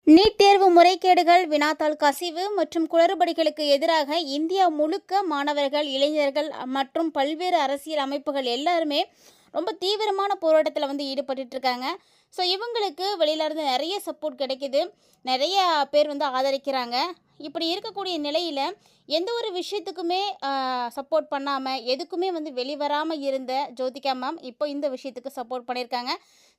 NEET தேர்வு முறைகேடுகள், வினாத்தாள் கசிவு மற்றும் குளறுபடிகளுக்கு எதிராக இந்தியா முழுக்க மாணவர்கள், இளைஞர்கள் மற்றும் பல்வேறு அரசியல் அமைப்புகள் எல்லாருமே ரொம்ப தீவிரமான போராட்டத்தில் ஈடுபட்டுட்டு இருக்காங்க. ஸோ இவங்களுக்கு வெளியிலேருந்து நிறைய சப்போர்ட் கிடைக்குது. நிறைய பேர் ஆதரிக்கிறாங்க. இப்படி இருக்கக்கூடிய நிலையில் எந்த ஒரு விஷயத்துக்குமே சப்போர்ட் பண்ணாமல், எதுக்குமே வெளிவராமல் இருந்த ஜோதிகா மேம் இப்போ இந்த விஷயத்துக்கு சப்போர்ட் பண்ணியிருக்காங்க.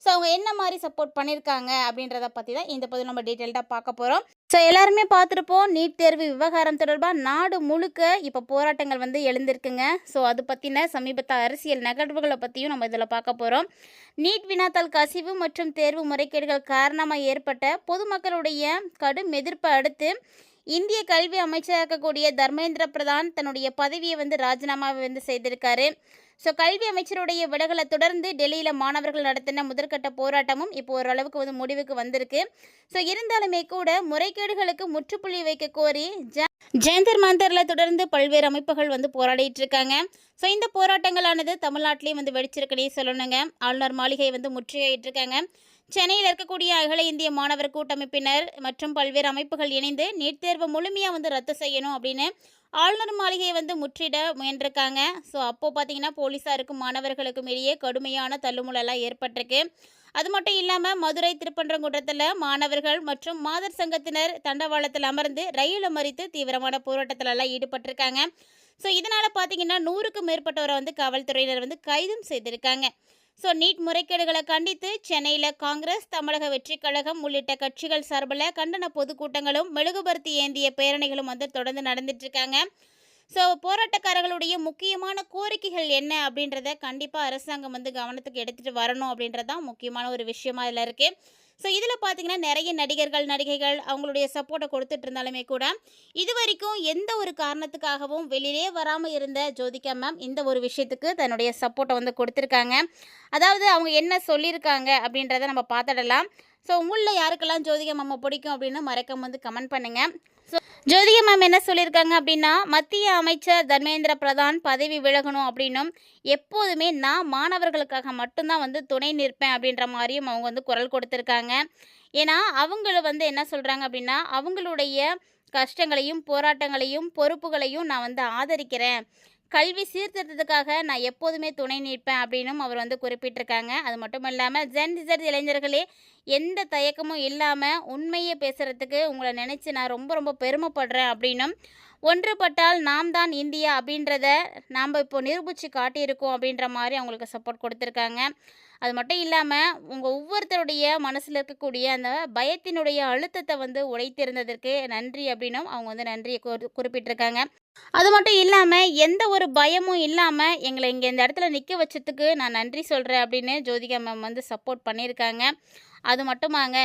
ஸோ அவங்க என்ன மாதிரி சப்போர்ட் பண்ணியிருக்காங்க அப்படின்றத பற்றி தான் இந்த பதிவு நம்ம டீட்டெயில்டாக பார்க்க போகிறோம். ஸோ எல்லாருமே பார்த்துருப்போம், நீட் தேர்வு விவகாரம் தொடர்பாக நாடு முழுக்க இப்போ போராட்டங்கள் எழுந்திருக்குங்க. ஸோ அது பற்றின சமீபத்த அரசியல் நகர்வுகளை பற்றியும் நம்ம இதில் பார்க்க போகிறோம். நீட் வினாத்தாள் கசிவு மற்றும் தேர்வு முறைகேடுகள் காரணமாக ஏற்பட்ட பொதுமக்களுடைய கடும் எதிர்ப்பை அடுத்து இந்திய கல்வி அமைச்சராக இருக்கக்கூடிய தர்மேந்திர பிரதான் தன்னுடைய பதவியை ராஜினாமா செய்திருக்காரு. ஸோ கல்வி அமைச்சருடைய விலகலை தொடர்ந்து டெல்லியில் மாணவர்கள் நடத்தின முதற்கட்ட போராட்டமும் இப்போ ஓரளவுக்கு முடிவுக்கு வந்திருக்கு. ஸோ இருந்தாலுமே கூட முறைகேடுகளுக்கு முற்றுப்புள்ளி வைக்க கோரி ஜந்தர் மந்தரில் தொடர்ந்து பல்வேறு அமைப்புகள் போராடிட்டு இருக்காங்க. ஸோ இந்த போராட்டங்களானது தமிழ்நாட்டிலையும் வெடிச்சிருக்கனே சொல்லணுங்க. ஆளுநர் மாளிகை முற்றுகையிட்டு இருக்காங்க. சென்னையில் இருக்கக்கூடிய அகில இந்திய மாணவர் கூட்டமைப்பினர் மற்றும் பல்வேறு அமைப்புகள் இணைந்து நீட் தேர்வை முழுமையாக ரத்து செய்யணும் அப்படின்னு ஆளுநர் மாளிகையை முற்றிட முயன்றிருக்காங்க. ஸோ அப்போது பார்த்தீங்கன்னா போலீஸாருக்கும் மாணவர்களுக்கும் இடையே கடுமையான தள்ளுமுள்ளெல்லாம் ஏற்பட்டிருக்கு. அது மட்டும் இல்லாமல் மதுரை திருப்பரங்குன்றத்தில் மாணவர்கள் மற்றும் மாதர் சங்கத்தினர் தண்டவாளத்தில் அமர்ந்து ரயிலை மறித்து தீவிரமான போராட்டத்திலெல்லாம் ஈடுபட்டிருக்காங்க. ஸோ இதனால் பார்த்தீங்கன்னா 100க்கும் மேற்பட்டவரை காவல்துறையினர் கைதும் செய்திருக்காங்க. ஸோ நீட் முறைகேடுகளை கண்டித்து சென்னையில் காங்கிரஸ், தமிழக வெற்றிக் கழகம் உள்ளிட்ட கட்சிகள் சார்பில் கண்டன பொதுக்கூட்டங்களும் மெழுகுபர்த்தி ஏந்திய பேரணிகளும் தொடர்ந்து நடந்துட்டுருக்காங்க. ஸோ போராட்டக்காரர்களுடைய முக்கியமான கோரிக்கைகள் என்ன அப்படின்றத கண்டிப்பாக அரசாங்கம் கவனத்துக்கு எடுத்துகிட்டு வரணும் அப்படின்றது தான் முக்கியமான ஒரு விஷயமா இதில் இருக்குது. ஸோ இதில் பார்த்தீங்கன்னா நிறைய நடிகர்கள், நடிகைகள் அவங்களுடைய சப்போர்ட்டை கொடுத்துட்டு இருந்தாலுமே கூட இது வரைக்கும் எந்த ஒரு காரணத்துக்காகவும் வெளியிலே வராமல் இருந்த ஜோதிகா மேம் இந்த ஒரு விஷயத்துக்கு தன்னுடைய சப்போர்ட்டை கொடுத்துருக்காங்க. அதாவது அவங்க என்ன சொல்லியிருக்காங்க அப்படின்றத நம்ம பார்த்துடலாம். ஸோ உங்களில் யாருக்கெல்லாம் ஜோதிகா மேம்மை பிடிக்கும் அப்படின்னு மறக்காம கமெண்ட் பண்ணுங்கள். ஸோ ஜோதிகா மேம் என்ன சொல்லியிருக்காங்க அப்படின்னா, மத்திய அமைச்சர் தர்மேந்திர பிரதான் பதவி விலகணும் அப்படின்னும், எப்போதுமே நான் மாணவர்களுக்காக மட்டும்தான் துணை நிற்பேன் அப்படின்ற மாதிரியும் அவங்க குரல் கொடுத்துருக்காங்க. ஏன்னா அவங்கள என்ன சொல்கிறாங்க அப்படின்னா, அவங்களுடைய கஷ்டங்களையும் போராட்டங்களையும் பொறுப்புகளையும் நான் ஆதரிக்கிறேன். கல்வி சீர்திருத்தத்துக்காக நான் எப்போதுமே துணை நிற்பேன் அப்படின்னும் அவர் குறிப்பிட்டிருக்காங்க. அது மட்டும் இல்லாமல் ஜென்செட் இளைஞர்களே எந்த தயக்கமும் இல்லாமல் உண்மையை பேசுகிறதுக்கு உங்களை நினச்சி நான் ரொம்ப ரொம்ப பெருமைப்படுறேன் அப்படின்னும், ஒன்றுபட்டால் நாம் தான் இந்தியா அப்படின்றத நாம் இப்போ நிரூபித்து காட்டியிருக்கோம் அப்படின்ற மாதிரி அவங்களுக்கு சப்போர்ட் கொடுத்துருக்காங்க. அது மட்டும் இல்லாமல் உங்கள் ஒவ்வொருத்தருடைய மனசில் இருக்கக்கூடிய அந்த பயத்தினுடைய அழுத்தத்தை உடைத்திருந்ததற்கு நன்றி அப்படின்னும் அவங்க நன்றியை குறிப்பிட்டிருக்காங்க. அது மட்டும் இல்லாமல் எந்த ஒரு பயமும் இல்லாமல் எங்களை இங்கே இந்த இடத்துல நிற்க வச்சதுக்கு நான் நன்றி சொல்கிறேன் அப்படின்னு ஜோதிகா மேம் சப்போர்ட் பண்ணியிருக்காங்க. அது மட்டுமாங்க,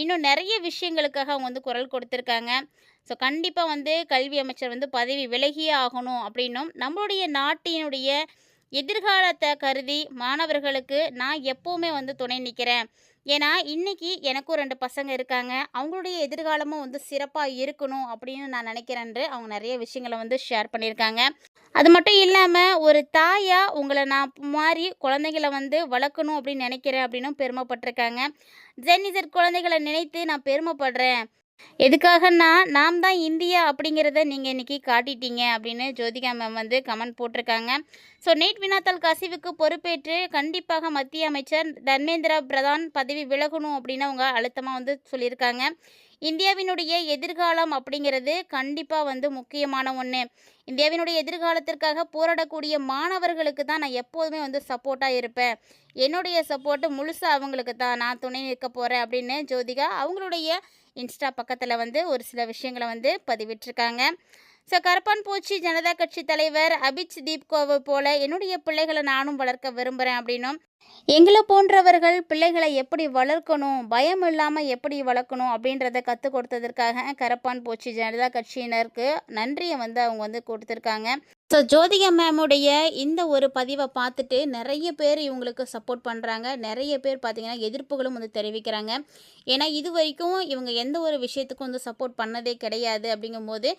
இன்னும் நிறைய விஷயங்களுக்காக அவங்க குரல் கொடுத்துருக்காங்க. ஸோ கண்டிப்பாக கல்வி அமைச்சர் பதவி விலகியே ஆகணும் அப்படின்னும், நம்மளுடைய நாட்டினுடைய எதிர்காலத்தை கருதி மாணவர்களுக்கு நான் எப்போவுமே துணை நிற்கிறேன். ஏன்னா இன்றைக்கி எனக்கும் 2 பசங்க இருக்காங்க. அவங்களுடைய எதிர்காலமும் சிறப்பாக இருக்கணும் அப்படின்னு நான் நினைக்கிறேன்ட்டு அவங்க நிறைய விஷயங்களை ஷேர் பண்ணியிருக்காங்க. அது மட்டும் இல்லாமல் ஒரு தாயாக உங்களை நான் மாதிரி குழந்தைகளை வளர்க்கணும் அப்படின்னு நினைக்கிறேன் அப்படின்னும் பெருமைப்பட்டிருக்காங்க. ஜென்னிசர் குழந்தைகளை நினைத்து நான் பெருமைப்படுறேன். எதுக்காகன்னா நாம் தான் இந்தியா அப்படிங்கிறத நீங்கள் இன்றைக்கி காட்டிட்டீங்க அப்படின்னு ஜோதிகா மேம் கமெண்ட் போட்டிருக்காங்க. ஸோ நீட் வினாத்தாள் கசிவுக்கு பொறுப்பேற்று கண்டிப்பாக மத்திய அமைச்சர் தர்மேந்திர பிரதான் பதவி விலகணும் அப்படின்னு அவங்க அழுத்தமாக சொல்லியிருக்காங்க. இந்தியாவினுடைய எதிர்காலம் அப்படிங்கிறது கண்டிப்பாக முக்கியமான ஒன்று. இந்தியாவினுடைய எதிர்காலத்திற்காக போராடக்கூடிய மாணவர்களுக்கு தான் நான் எப்போதுமே சப்போர்ட்டாக இருப்பேன். என்னுடைய சப்போர்ட்டு முழுசாக அவங்களுக்கு தான் நான் துணை நிற்க போகிறேன் அப்படின்னு ஜோதிகா அவங்களுடைய இன்ஸ்டா பக்கத்தில் ஒரு சில விஷயங்களை பதிவிட்டிருக்காங்க. ஸோ கரப்பான் பூச்சி ஜனதா கட்சி தலைவர் அபிச் தீப்கோவை போல என்னுடைய பிள்ளைகளை நானும் வளர்க்க விரும்புகிறேன் அப்படின்னும், எங்களை போன்றவர்கள் பிள்ளைகளை எப்படி வளர்க்கணும், பயம் இல்லாமல் எப்படி வளர்க்கணும் அப்படின்றத கற்றுக் கொடுத்ததற்காக கரப்பான் பூச்சி ஜனதா கட்சியினருக்கு நன்றியை அவங்க கொடுத்துருக்காங்க. ஸோ ஜோதிகா மேமுடைய இந்த ஒரு பதிவை பார்த்துட்டு நிறைய பேர் இவங்களுக்கு சப்போர்ட் பண்ணுறாங்க. நிறைய பேர் பார்த்திங்கன்னா எதிர்ப்புகளும் தெரிவிக்கிறாங்க. ஏன்னா இது வரைக்கும் இவங்க எந்த ஒரு விஷயத்துக்கும் சப்போர்ட் பண்ணதே கிடையாது. அப்படிங்கும்போது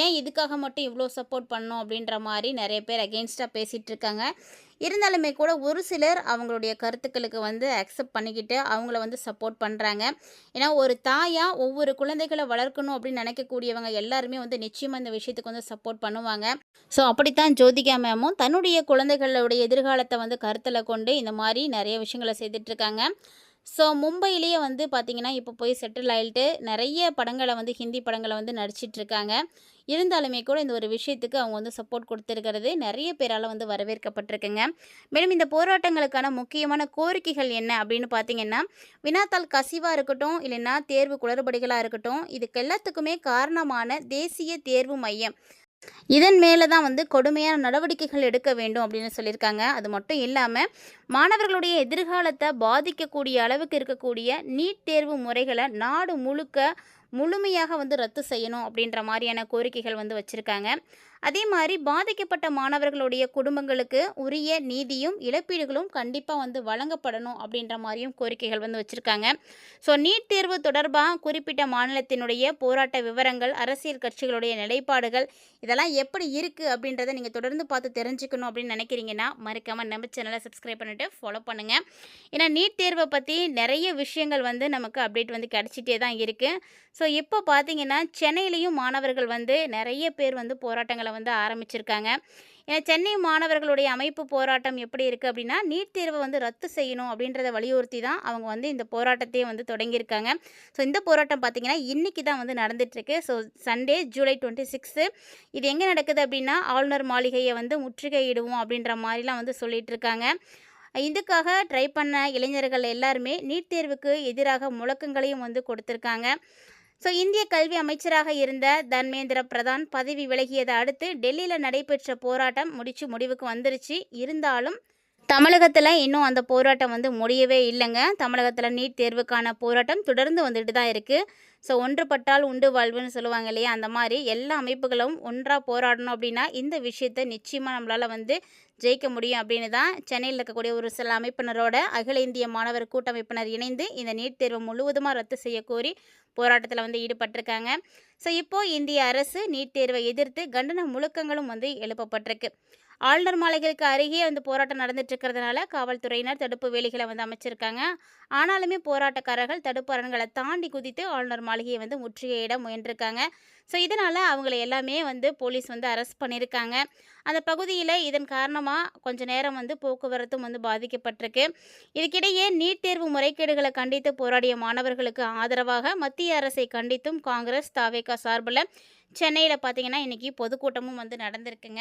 ஏன் இதுக்காக மட்டும் இவ்வளோ சப்போர்ட் பண்ணணும் அப்படின்ற மாதிரி நிறைய பேர் அகெயின்ஸ்டாக பேசிகிட்டு இருக்காங்க. இருந்தாலுமே கூட ஒரு சிலர் அவங்களுடைய கருத்துக்களுக்கு வந்து அக்செப்ட் பண்ணிக்கிட்டு அவங்கள வந்து சப்போர்ட் பண்ணுறாங்க. ஏன்னா ஒரு தாயா ஒவ்வொரு குழந்தைகளை வளர்க்கணும் அப்படின்னு நினைக்கக்கூடியவங்க எல்லாருமே வந்து நிச்சயமாக இந்த விஷயத்துக்கு வந்து சப்போர்ட் பண்ணுவாங்க. ஸோ அப்படித்தான் ஜோதிகா மேமும் தன்னுடைய குழந்தைகளுடைய எதிர்காலத்தை வந்து கருத்தில் கொண்டு இந்த மாதிரி நிறைய விஷயங்களை செய்துட்ருக்காங்க. ஸோ மும்பையிலேயே வந்து பார்த்திங்கன்னா இப்போ போய் செட்டில் ஆகிட்டு நிறைய படங்களை வந்து ஹிந்தி படங்களை வந்து நடிச்சிட்ருக்காங்க. இருந்தாலுமே கூட இந்த ஒரு விஷயத்துக்கு அவங்க வந்து சப்போர்ட் கொடுத்துருக்கிறது நிறைய பேரால் வந்து வரவேற்கப்பட்டிருக்குங்க. மேலும் இந்த போராட்டங்களுக்கான முக்கியமான கோரிக்கைகள் என்ன அப்படின்னு பார்த்தீங்கன்னா, வினாத்தாள் கசிவாக இருக்கட்டும், இல்லைன்னா தேர்வு குளறுபடிகளாக இருக்கட்டும், இதுக்கு எல்லாத்துக்குமே காரணமான தேசிய தேர்வு மையம் இதன் மேலே தான் வந்து கொடுமையான நடவடிக்கைகள் எடுக்க வேண்டும் அப்படின்னு சொல்லியிருக்காங்க. அது மட்டும் இல்லாமல் மாணவர்களுடைய எதிர்காலத்தை பாதிக்கக்கூடிய அளவுக்கு இருக்கக்கூடிய நீட் தேர்வு முறைகளை நாடு முழுமையாக வந்து ரத்து செய்யணும் அப்படின்ற மாதிரியான கோரிக்கைகள் வந்து வச்சுருக்காங்க. அதே மாதிரி பாதிக்கப்பட்ட மாணவர்களுடைய குடும்பங்களுக்கு உரிய நீதியும் இழப்பீடுகளும் கண்டிப்பாக வந்து வழங்கப்படணும் அப்படின்ற மாதிரியும் கோரிக்கைகள் வந்து வச்சுருக்காங்க. ஸோ நீட் தேர்வு தொடர்பாக குறிப்பிட்ட மாநிலத்தினுடைய போராட்ட விவரங்கள், அரசியல் கட்சிகளுடைய நிலைப்பாடுகள் இதெல்லாம் எப்படி இருக்குது அப்படின்றத நீங்கள் தொடர்ந்து பார்த்து தெரிஞ்சுக்கணும் அப்படின்னு நினைக்கிறீங்கன்னா மறக்காமல் நம்ம சேனலை சப்ஸ்கிரைப் பண்ணிவிட்டு ஃபாலோ பண்ணுங்கள். ஏன்னா நீட் தேர்வை பற்றி நிறைய விஷயங்கள் வந்து நமக்கு அப்டேட் வந்து கிடச்சிட்டே தான் இருக்குது. ஸோ இப்போ பார்த்தீங்கன்னா சென்னையிலையும் மாணவர்கள் வந்து நிறைய பேர் வந்து போராட்டங்களை வந்து ஆரம்பிச்சிருக்காங்க. ஏன்னா சென்னை மாணவர்களுடைய அமைப்பு போராட்டம் எப்படி இருக்குது அப்படின்னா, நீட் தேர்வை வந்து ரத்து செய்யணும் அப்படின்றத வலியுறுத்தி தான் அவங்க வந்து இந்த போராட்டத்தையே வந்து தொடங்கியிருக்காங்க. ஸோ இந்த போராட்டம் பார்த்திங்கன்னா இன்றைக்கி தான் வந்து நடந்துகிட்ருக்கு. ஸோ சண்டே ஜூலை 26 இது எங்கே நடக்குது அப்படின்னா, ஆளுநர் மாளிகையை வந்து முற்றுகையிடுவோம் அப்படின்ற மாதிரிலாம் வந்து சொல்லிகிட்டு இருக்காங்க. இதுக்காக ட்ரை பண்ண இளைஞர்கள் எல்லாருமே நீட் தேர்வுக்கு எதிராக முழக்கங்களையும் வந்து கொடுத்துருக்காங்க. ஸோ இந்திய கல்வி அமைச்சராக இருந்த தர்மேந்திர பிரதான் பதவி விலகியதை அடுத்து டெல்லியில் நடைபெற்ற போராட்டம் முடிவுக்கு வந்துருச்சு. இருந்தாலும் தமிழகத்தில் இன்னும் அந்த போராட்டம் வந்து முடியவே இல்லைங்க. தமிழகத்தில் நீட் தேர்வுக்கான போராட்டம் தொடர்ந்து வந்துட்டு தான் இருக்குது. ஸோ ஒன்றுபட்டால் உண்டு வாழ்வுன்னு சொல்லுவாங்க இல்லையா, அந்த மாதிரி எல்லா அமைப்புகளும் ஒன்றாக போராடணும் அப்படின்னா இந்த விஷயத்தை நிச்சயமாக நம்மளால் வந்து ஜெயிக்க முடியும் அப்படின்னு தான் சென்னையில் இருக்கக்கூடிய ஒரு சில அமைப்பினரோட அகில இந்திய மாணவர் கூட்டமைப்பினர் இணைந்து இந்த நீட் தேர்வை முழுவதுமாக ரத்து செய்ய கோரி போராட்டத்தில் வந்து ஈடுபட்டிருக்காங்க. ஸோ இப்போது இந்திய அரசு நீட் தேர்வை எதிர்த்து கண்டன முழக்கங்களும் வந்து எழுப்பப்பட்டிருக்கு. ஆளுநர் மாளிகைக்கு அருகே வந்து போராட்டம் நடந்துட்டு இருக்கிறதுனால காவல்துறையினர் தடுப்பு வேலிகளை வந்து அமைச்சிருக்காங்க. ஆனாலுமே போராட்டக்காரர்கள் தடுப்பு அரண்களை தாண்டி குதித்து ஆளுநர் மாளிகையை வந்து முற்றுகையிட முயன்றிருக்காங்க. ஸோ இதனால் அவங்கள எல்லாமே வந்து போலீஸ் வந்து அரெஸ்ட் பண்ணியிருக்காங்க. அந்த பகுதியில் இதன் காரணமாக கொஞ்சம் நேரம் வந்து போக்குவரத்தும் வந்து பாதிக்கப்பட்டிருக்கு. இதுக்கிடையே நீட் தேர்வு முறைகேடுகளை கண்டித்து போராடிய மாணவர்களுக்கு ஆதரவாக மத்திய அரசை கண்டித்தும் காங்கிரஸ் தாவேகா சார்பில் சென்னையில் பார்த்திங்கன்னா இன்றைக்கி பொதுக்கூட்டமும் வந்து நடந்திருக்குங்க.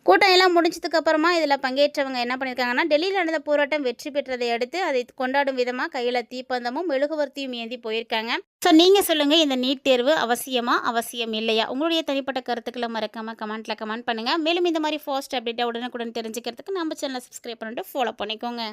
கூட்டம் எல்லாம் முடிஞ்சதுக்கு அப்புறமா இதில் பங்கேற்றவங்க என்ன பண்ணியிருக்காங்கன்னா, டெல்லியில் நடந்த போராட்டம் வெற்றி பெற்றதை அடுத்து அதை கொண்டாடும் விதமாக கையில் தீப்பந்தமும் மெழுகுவர்த்தியும் ஏந்தி போயிருக்காங்க. ஸோ நீங்கள் சொல்லுங்கள், இந்த நீட் தேர்வு அவசியம் இல்லையா? உங்களுடைய தனிப்பட்ட கருத்துக்களை மறக்காமல் கமெண்ட்டில் கமெண்ட் பண்ணுங்கள். மேலும் இந்த மாதிரி ஃபாஸ்ட் அப்டேட்டாக உடனுக்குடன் தெரிஞ்சுக்கிறதுக்கு நம்ம சேனலை சப்ஸ்கிரைப் பண்ணிட்டு ஃபாலோ பண்ணிக்கோங்க.